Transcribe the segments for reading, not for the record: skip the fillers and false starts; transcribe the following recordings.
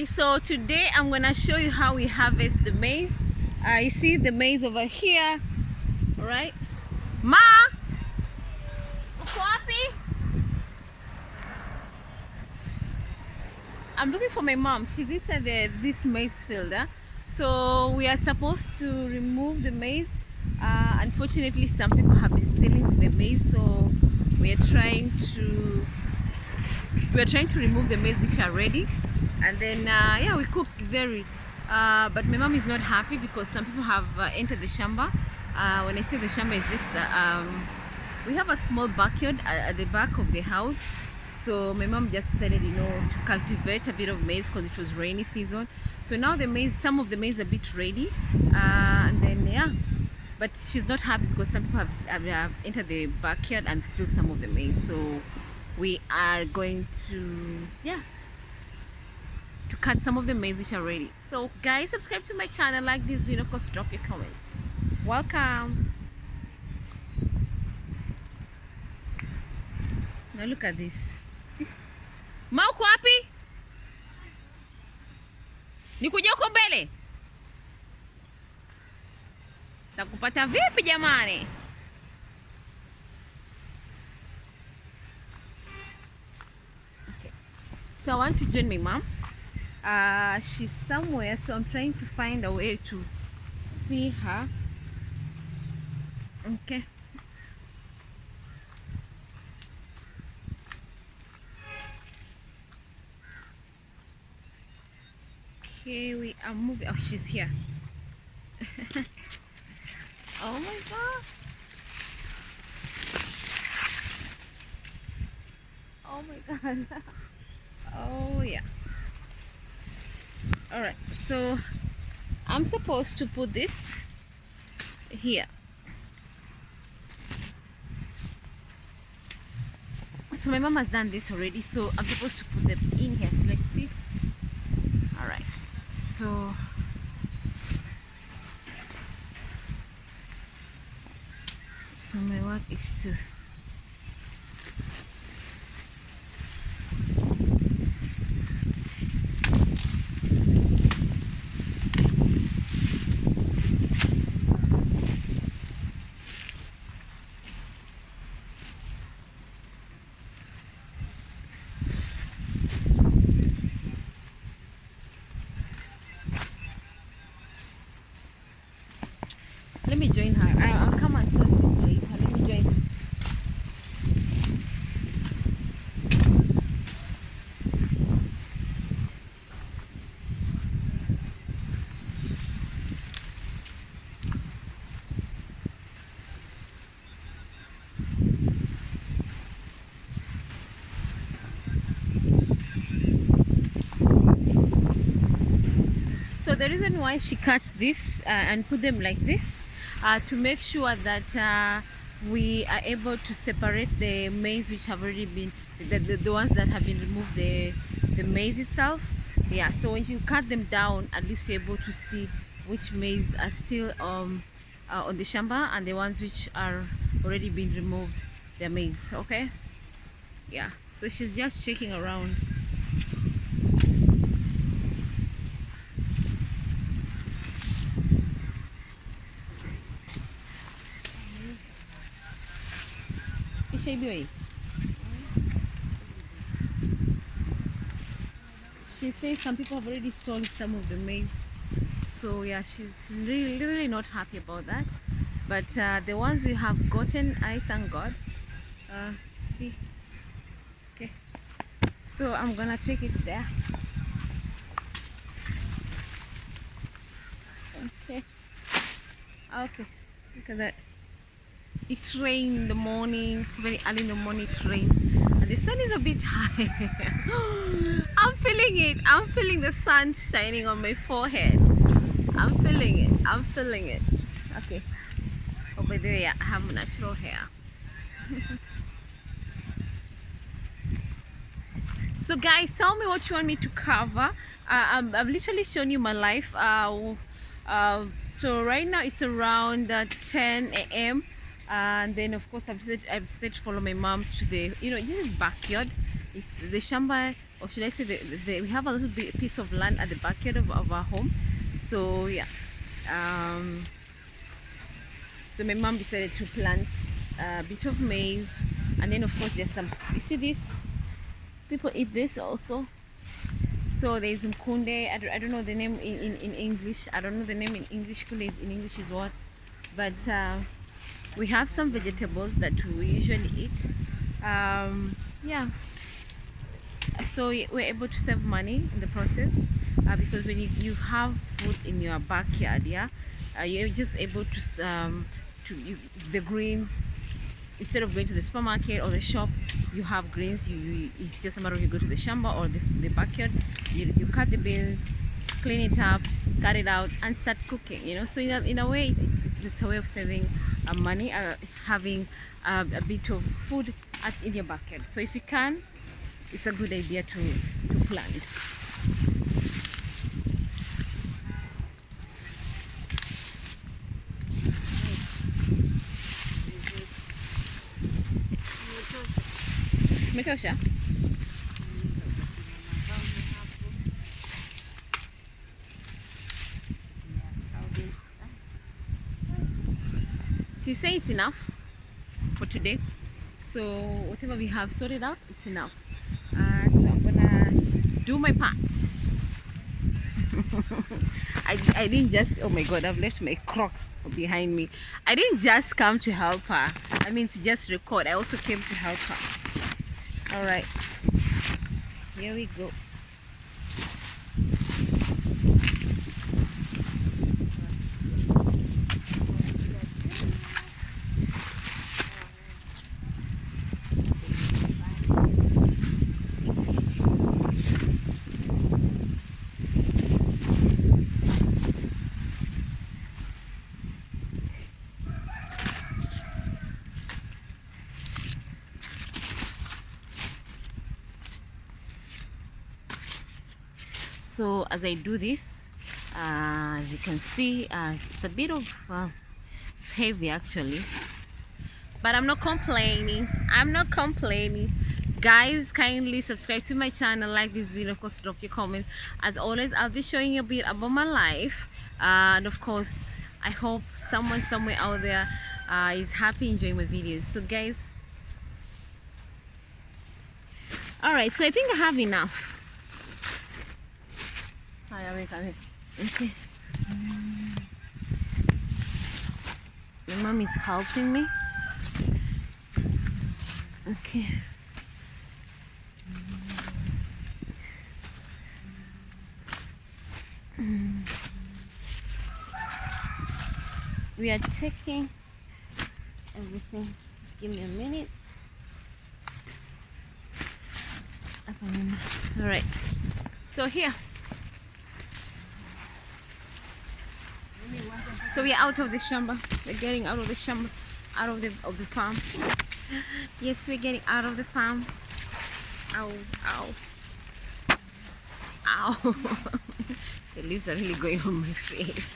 So today I'm gonna show you how we harvest the maize. You see the maize over here, all right? Ma, uko wapi? I'm looking for my mom. She's inside this maize field. So we are supposed to remove the maize. Unfortunately, some people have been stealing the maize, so we are trying to remove the maize which are ready, and then yeah, we cook very. But my mom is not happy because some people have entered the shamba. When I say the shamba, it's just we have a small backyard at the back of the house. So my mom just decided, to cultivate a bit of maize because it was rainy season. So now the maize, some of the maize are a bit ready, and then yeah, but she's not happy because some people have entered the backyard and steal some of the maize. So we are going to cut some of the maize which are ready. So guys, subscribe to my channel, like this video, of course, drop your comment. Welcome. Now look at this. Ma, uko wapi? Nikuja huko mbele? Takupata vipi jamani? Okay. So I want to join my mom. She's somewhere, so I'm trying to find a way to see her. Okay. Okay, we are moving. Oh, she's here. Oh my god. Oh my god. Oh yeah. All right, so I'm supposed to put this here. So my mom has done this already, so I'm supposed to put them in here. Let's see. All right, so my work is to let me join her. I'll come and sort this later. Let me join her. So the reason why she cuts this and put them like this, to make sure that we are able to separate the maize which have already been, the ones that have been removed, the maize itself. Yeah, so when you cut them down, at least you're able to see which maize are still on the shamba and the ones which are already been removed, their maize. Okay, yeah, so she's just checking around. She says some people have already stolen some of the maize, so yeah, she's really not happy about that. But the ones we have gotten, I thank God. See, okay, so I'm gonna take it there. Okay, look at that. It rained in the morning, very early in the morning. It rained, and the sun is a bit high. I'm feeling it. I'm feeling the sun shining on my forehead. I'm feeling it. Okay. Oh, by the way, I have natural hair. So guys, tell me what you want me to cover. I've literally shown you my life. So right now it's around 10 a.m. And then of course I've decided to follow my mom to the, this is backyard. It's the shamba or should I say we have a little bit piece of land at the backyard of our home. So yeah, so my mom decided to plant a bit of maize, and then of course there's some, you see this, people eat this also. So there's mkunde. I don't know the name in English. I don't know the name in English. Kunde is in English is what, but we have some vegetables that we usually eat. Yeah, so we're able to save money in the process, because when you have food in your backyard, yeah, you're just able to the greens, instead of going to the supermarket or the shop, you have greens. It's just a matter of you go to the shamba or the backyard, you cut the beans, clean it up, cut it out, and start cooking, you know. So in a way, it's a way of saving money, having a bit of food in your backyard. So if you can, it's a good idea to plant. Metosha. So you say it's enough for today. So whatever we have sorted out, it's enough. So I'm gonna do my part. I didn't just, oh my god, I've left my Crocs behind me. I didn't just come to help her, I mean to just record. I also came to help her. All right, here we go. So as I do this, as you can see, it's a bit of it's heavy actually, but I'm not complaining. I'm not complaining. Guys, kindly subscribe to my channel, like this video, of course drop your comments. As always, I'll be showing you a bit about my life, and of course I hope someone somewhere out there is happy enjoying my videos. So guys, all right, so I think I have enough. Okay, my mom is helping me. Okay, we are taking everything. Just give me a minute. All right, so here, so we are out of the shamba. We're getting out of the shamba, out of the farm. Yes, we're getting out of the farm. Ow, ow, ow. The leaves are really going on my face.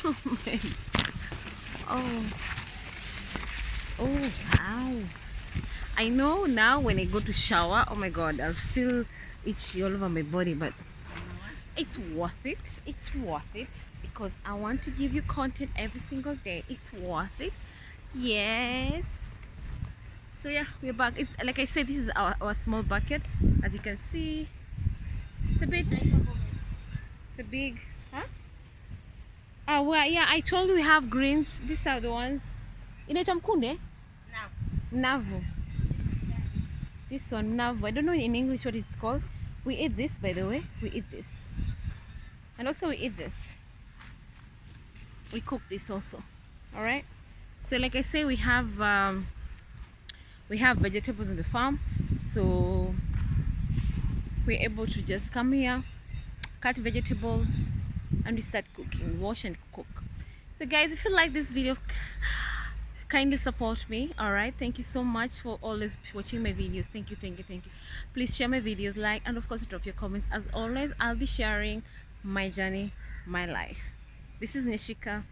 Oh man. Oh, oh, ow. I know now when I go to shower, oh my god, I'll feel itchy all over my body, but it's worth it. It's worth it, because I want to give you content every single day. It's worth it. Yes. So yeah, we're back. It's like I said, this is our small bucket. As you can see, it's a bit, it's a big, huh? Oh well, yeah, I told you we have greens. These are the ones. Inaitwa mkunde? Navu. This one, navu. I don't know in English what it's called. We eat this, by the way. We eat this. And also we eat this. We cook this also. Alright? So like I say, we have vegetables on the farm. So we're able to just come here, cut vegetables, and we start cooking, wash and cook. So guys, if you like this video, kindly support me. All right, thank you so much for always watching my videos. Thank you, thank you, thank you. Please share my videos, like, and of course drop your comments. As always, I'll be sharing my journey, my life. This is Nyeshika.